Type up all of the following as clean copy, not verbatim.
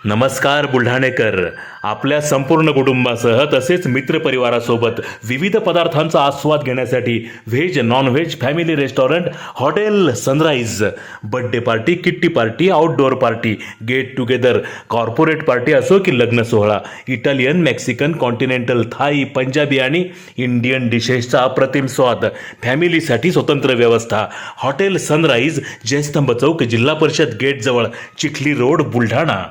नमस्कार बुलढाणेकर. आपल्या संपूर्ण कुटुंबासह तसेच मित्रपरिवारासोबत विविध पदार्थांचा आस्वाद घेण्यासाठी veg non veg family restaurant hotel Sunrise. Birthday party, kitty party, outdoor party, get together, corporate party असो की लग्न सोहळा, Italian, Mexican, continental, Thai, Punjabi आणि इंडियन डिशेसचा अप्रतिम स्वाद. फॅमिलीसाठी स्वतंत्र व्यवस्था. हॉटेल सनराईज, जयस्तंभ चौक, जिल्हा परिषद गेटजवळ, चिखली रोड, बुलढाणा.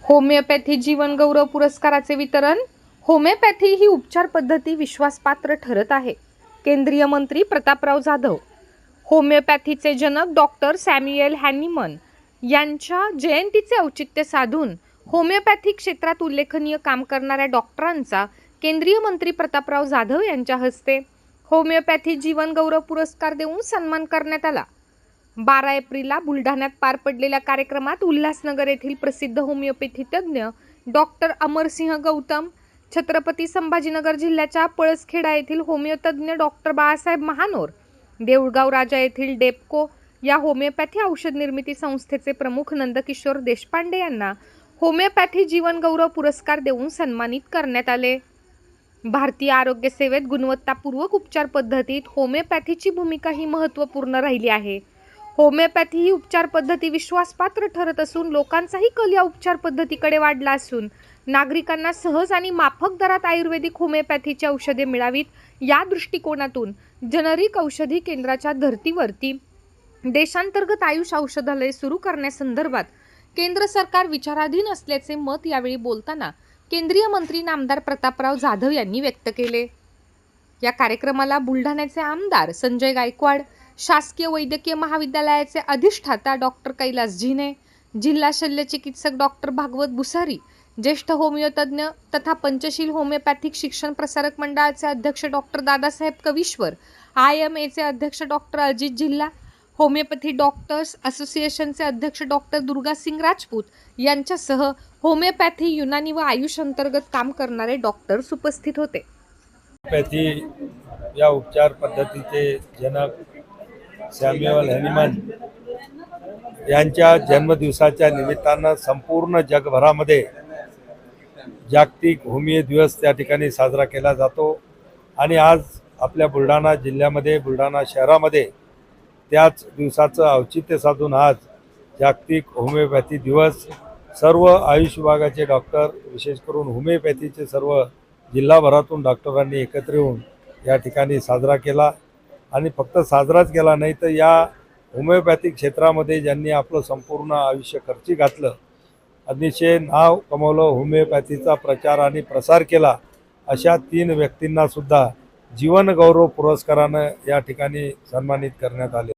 होमिओपॅथी जीवन गौरव पुरस्काराचे वितरण. होमिओपॅथी ही उपचार पद्धती विश्वासपात्र ठरत आहे. केंद्रीय मंत्री प्रतापराव जाधव. होमिओपॅथीचे जनक डॉक्टर सॅम्युएल हॅनिमन यांच्या जयंतीचे औचित्य साधून होमिओपॅथी क्षेत्रात उल्लेखनीय काम करणाऱ्या डॉक्टरांचा केंद्रीय मंत्री प्रतापराव जाधव यांच्या हस्ते होमिओपॅथी जीवन गौरव पुरस्कार देऊन सन्मान करण्यात आला. 12 एप्रिलला बुलढाण्यात पार पडलेल्या कार्यक्रमात उल्हासनगर येथील प्रसिद्ध होमिओपॅथी तज्ज्ञ डॉक्टर अमरसिंह गौतम, छत्रपती संभाजीनगर जिल्ह्याच्या पळसखेडा येथील होमिओतज्ञ डॉक्टर बाळासाहेब महानोर, देऊळगाव राजा येथील डेप्को या होमिओपॅथी औषध निर्मिती संस्थेचे प्रमुख नंदकिशोर देशपांडे यांना होमिओपॅथी जीवन गौरव पुरस्कार देऊन सन्मानित करण्यात आले. भारतीय आरोग्य सेवेत गुणवत्तापूर्वक उपचार पद्धतीत होमिओपॅथीची भूमिका ही महत्त्वपूर्ण राहिली आहे. होमिओपॅथी ही उपचार पद्धती विश्वासपात्र ठरत असून लोकांचाही कल या उपचार पद्धतीकडे वाढला असून नागरिकांना सहज आणि माफक दरात आयुर्वेदिक होमिओपॅथीची औषधे मिळावीत या दृष्टिकोनातून जनरिक औषधी केंद्राच्या धर्तीवरती देशांतर्गत आयुष औषधालय सुरू करण्यासंदर्भात केंद्र सरकार विचाराधीन असल्याचे मत यावेळी बोलताना केंद्रीय मंत्री नामदार प्रतापराव जाधव यांनी व्यक्त केले. या कार्यक्रमाला बुलढाण्याचे आमदार संजय गायकवाड, शासकीय वैद्यकीय महाविद्यालयाचे अधिष्ठाता डॉक्टर कैलास झिने, जिल्हा शल्यचिकित्सक डॉक्टर भागवत बुसारी, ज्येष्ठ होमिओतज्ञ तथा पंचशील होमिओपॅथिक शिक्षण प्रसारक मंडळाचे अध्यक्ष डॉक्टर दादासाहेब कविश्वर, IMAचे अध्यक्ष डॉक्टर अजित जिल्हा, होमिओपॅथी डॉक्टर्स असोसिएशनचे अध्यक्ष डॉक्टर दुर्गासिंग राजपूत यांच्यासह होमिओपॅथी, युनानी व आयुष अंतर्गत काम करणारे डॉक्टर्स उपस्थित होते. होमिओपॅथी या उपचार पद्धतीचे जनक सॅम्युएल हॅनिमन यांच्या जन्मदिवसाच्या निमित्तानं संपूर्ण जगभरामध्ये जागतिक होमिओ दिवस त्या ठिकाणी साजरा केला जातो आणि आज आपल्या बुलढाणा जिल्ह्यामध्ये, बुलढाणा शहरामध्ये त्याच दिवसाचं औचित्य साधून आज जागतिक होमिओपॅथी दिवस सर्व आयुष विभागाचे डॉक्टर, विशेष करून होमिओपॅथीचे सर्व जिल्हाभरातून डॉक्टरांनी एकत्र येऊन या ठिकाणी साजरा केला. आणि फक्त साजराच केला नाही तर या होमिओपॅथिक क्षेत्रामध्ये ज्यांनी आपलं संपूर्ण आयुष्य खर्ची घातलं, अतिशय नाव कमवलं, होमिओपॅथीचा प्रचार आणि प्रसार केला, अशा 3 व्यक्तींनासुद्धा जीवन गौरव पुरस्कारानं या ठिकाणी सन्मानित करण्यात आले.